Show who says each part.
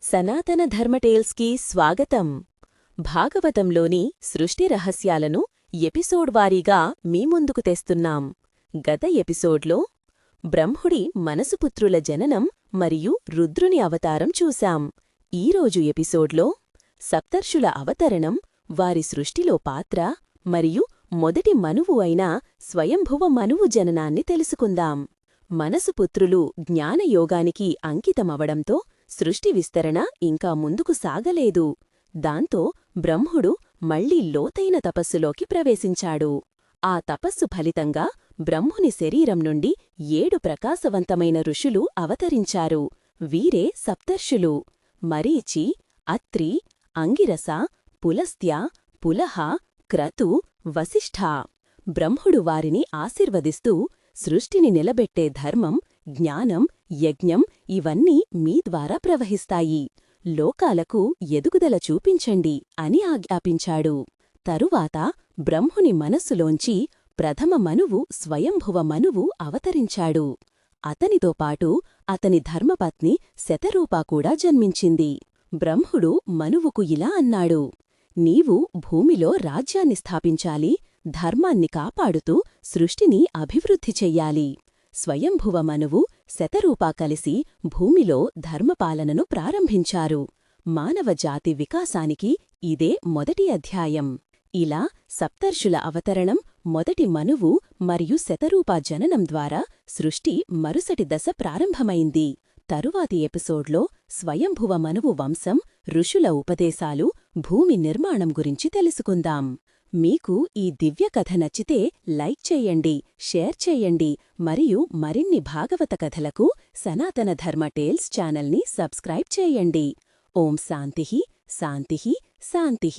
Speaker 1: సనాతన ధర్మటేల్స్కి స్వాగతం. భాగవతంలోని సృష్టి రహస్యాలను ఎపిసోడ్ వారీగా మీ ముందుకు తెస్తున్నాం. గత ఎపిసోడ్లో బ్రహ్ముడి మనసుపుత్రుల జననం మరియు రుద్రుని అవతారం చూశాం. ఈరోజు ఎపిసోడ్లో సప్తర్షుల అవతరణం, వారి సృష్టిలో పాత్ర మరియు మొదటి మనువు అయిన స్వయంభువ మనువు జననాన్ని తెలుసుకుందాం. మనసుపుత్రులు జ్ఞానయోగానికి అంకితమవడంతో సృష్టి విస్తరణ ఇంకా ముందుకు సాగలేదు. దాంతో బ్రహ్ముడు మళ్లీ లోతైన తపస్సులోకి ప్రవేశించాడు. ఆ తపస్సు ఫలితంగా బ్రహ్ముని శరీరం నుండి 7 ప్రకాశవంతమైన ఋషులు అవతరించారు. వీరే సప్తర్షులు: మరీచి, అత్రి, అంగిరస, పులస్త్య, పులహ, క్రతు, వశిష్ఠ. బ్రహ్ముడు వారిని ఆశీర్వదిస్తూ, సృష్టిని నిలబెట్టే ధర్మం, జ్ఞానం, యజ్ఞం ఇవన్నీ మీ ద్వారా ప్రవహిస్తాయి. లోకాలకు ఎదుగుదల చూపించండి అని ఆజ్ఞాపించాడు. తరువాత బ్రహ్ముని మనస్సులోంచి ప్రథమ మనువు స్వయంభువ మనువు అవతరించాడు. అతనితో పాటు అతని ధర్మపత్ని శతరూప కూడా జన్మించింది. బ్రహ్ముడు మనువుకు ఇలా అన్నాడు: నీవు భూమిలో రాజ్యాన్ని స్థాపించాలి, ధర్మాన్ని కాపాడుతూ సృష్టిని అభివృద్ధి చెయ్యాలి. స్వయంభువ మనువు, శతరూప కలిసి భూమిలో ధర్మపాలనను ప్రారంభించారు. మానవజాతి వికాసానికి ఇదే మొదటి అధ్యాయం. ఇలా సప్తర్షుల అవతరణం, మొదటి మనువు మరియు శతరూప జననం ద్వారా సృష్టి మరుసటి దశ ప్రారంభమైంది. తరువాతి ఎపిసోడ్లో స్వయంభువ మనువు వంశం, ఋషుల ఉపదేశాలు, భూమి నిర్మాణం గురించి తెలుసుకుందాం. మీకు ఈ దివ్య కథ నచ్చితే లైక్ చేయండి, షేర్ చేయండి మరియు మరిన్ని భాగవత కథలకు సనాతన ధర్మ టేల్స్ ఛానల్ని సబ్స్క్రైబ్ చేయండి. ఓం శాంతిః శాంతిః శాంతిః.